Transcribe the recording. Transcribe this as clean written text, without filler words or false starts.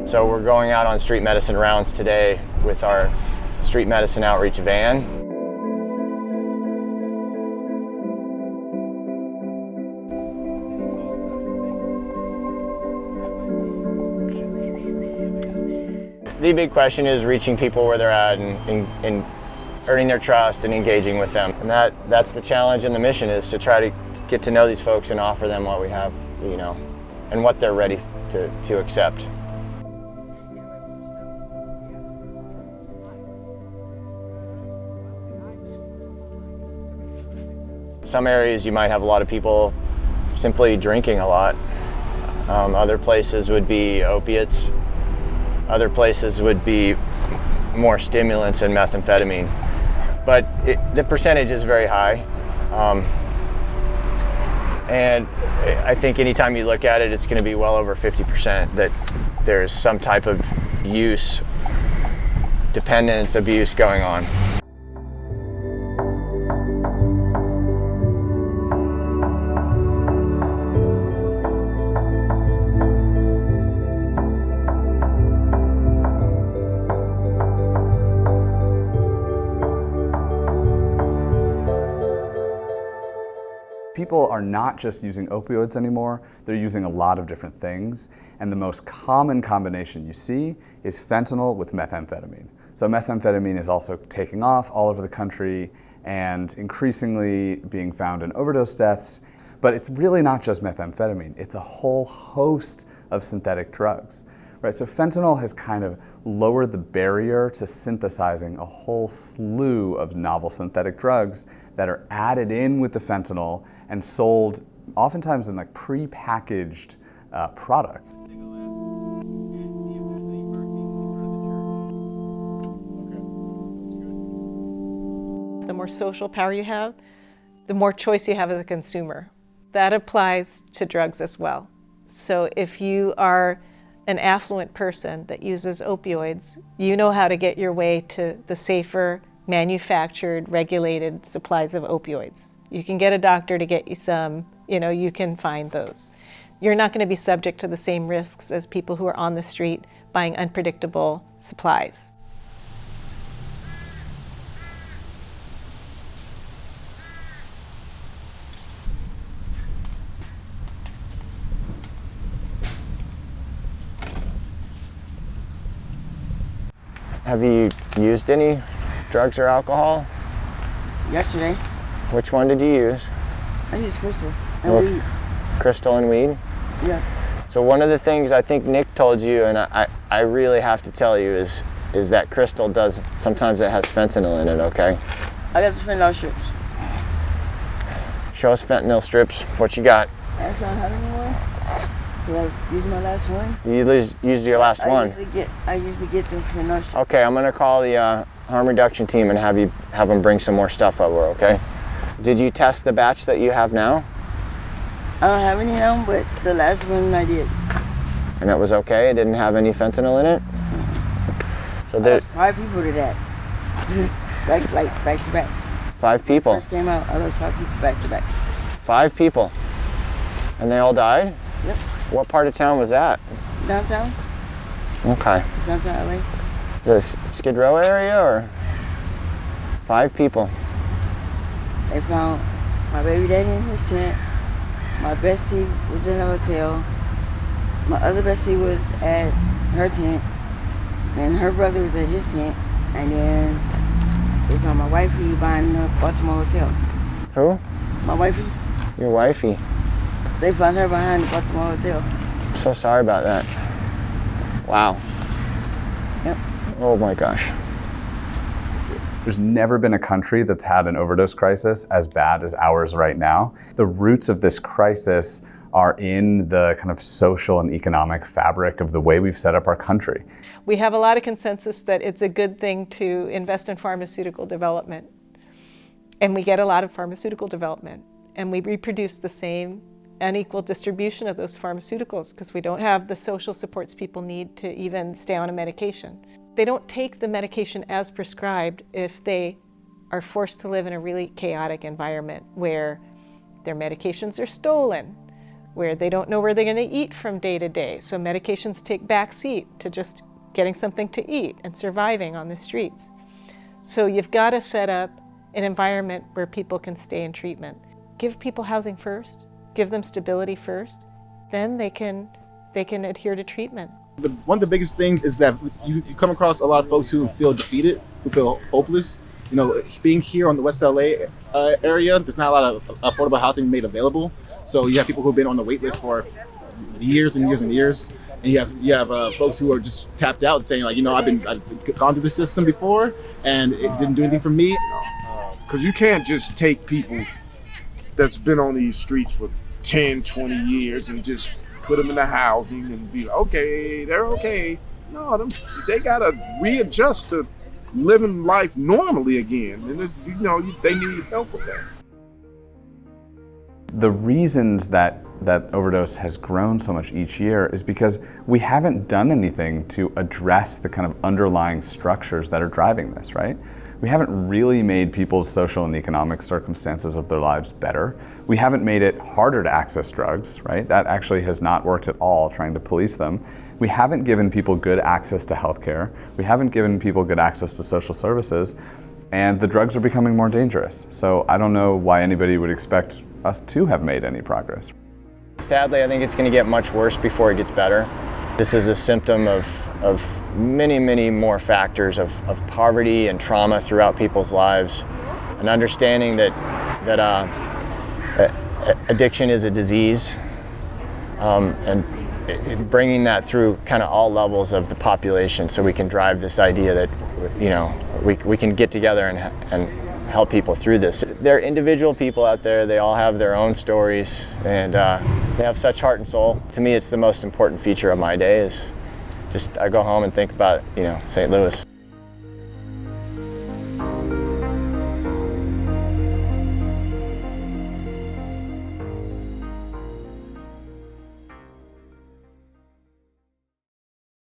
So we're going out on street medicine rounds today with our street medicine outreach van. The big question is reaching people where they're at and earning their trust and engaging with them. And that's the challenge and the mission, is to try to get to know these folks and offer them what we have, and what they're ready to accept. Some areas you might have a lot of people simply drinking a lot. Other places would be opiates. Other places would be more stimulants and methamphetamine. But the percentage is very high. And I think anytime you look at it, it's going to be well over 50% that there's some type of use, dependence, abuse going on. People are not just using opioids anymore, they're using a lot of different things. And the most common combination you see is fentanyl with methamphetamine. So methamphetamine is also taking off all over the country and increasingly being found in overdose deaths. But it's really not just methamphetamine, it's a whole host of synthetic drugs. Right, so fentanyl has kind of lowered the barrier to synthesizing a whole slew of novel synthetic drugs that are added in with the fentanyl and sold oftentimes in like pre-packaged products. The more social power you have, the more choice you have as a consumer. That applies to drugs as well. So if you are an affluent person that uses opioids, you know how to get your way to the safer, manufactured, regulated supplies of opioids. You can get a doctor to get you some, you can find those. You're not going to be subject to the same risks as people who are on the street buying unpredictable supplies. Have you used any drugs or alcohol? Yesterday. Which one did you use? I used crystal and weed. Crystal and weed? Yeah. So one of the things I think Nick told you, and I really have to tell you, is that crystal sometimes it has fentanyl in it, okay? I got the fentanyl strips. Show us fentanyl strips. What you got? I don't have any more. Did I use my last one? You used your last one? I usually get the fentanyl strips. Okay, I'm gonna call the harm reduction team and have them bring some more stuff over, okay? Did you test the batch that you have now? I don't have any now, but the last one I did. And it was okay? It didn't have any fentanyl in it? So there's 5 people to that. back to back. 5 people? When it first came out, I was 5 people back to back. 5 people? And they all died? Yep. What part of town was that? Downtown. Okay. Downtown LA. Is this Skid Row area or? 5 people. They found my baby daddy in his tent. My bestie was in a hotel. My other bestie was at her tent. And her brother was at his tent. And then they found my wifey behind the Baltimore hotel. Who? My wifey. Your wifey. They found her behind the Baltimore hotel. I'm so sorry about that. Wow. Yep. Oh my gosh. There's never been a country that's had an overdose crisis as bad as ours right now. The roots of this crisis are in the kind of social and economic fabric of the way we've set up our country. We have a lot of consensus that it's a good thing to invest in pharmaceutical development. And we get a lot of pharmaceutical development. And we reproduce the same unequal distribution of those pharmaceuticals because we don't have the social supports people need to even stay on a medication. They don't take the medication as prescribed if they are forced to live in a really chaotic environment where their medications are stolen, where they don't know where they're going to eat from day to day. So medications take backseat to just getting something to eat and surviving on the streets. So you've got to set up an environment where people can stay in treatment. Give people housing first, give them stability first, then they can adhere to treatment. One of the biggest things is that you come across a lot of folks who feel defeated, who feel hopeless. You know, being here on the West LA area, there's not a lot of affordable housing made available. So you have people who have been on the wait list for years and years and years. And you have folks who are just tapped out and saying, like, you know, I've gone through the system before and it didn't do anything for me. Because you can't just take people that's been on these streets for 10, 20 years and just put them in the housing and be like, okay, they're okay. No, they got to readjust to living life normally again. And, you know, they need help with that. The reasons that overdose has grown so much each year is because we haven't done anything to address the kind of underlying structures that are driving this, right? We haven't really made people's social and economic circumstances of their lives better. We haven't made it harder to access drugs, right? That actually has not worked at all, trying to police them. We haven't given people good access to healthcare. We haven't given people good access to social services, and the drugs are becoming more dangerous. So I don't know why anybody would expect us to have made any progress. Sadly, I think it's going to get much worse before it gets better. This is a symptom of many, many more factors of poverty and trauma throughout people's lives. And understanding that addiction is a disease, and bringing that through kind of all levels of the population, so we can drive this idea that, you know, we can get together and help people through this. There are individual people out there, they all have their own stories, and they have such heart and soul. To me, it's the most important feature of my day is just, I go home and think about, you know, St. Louis.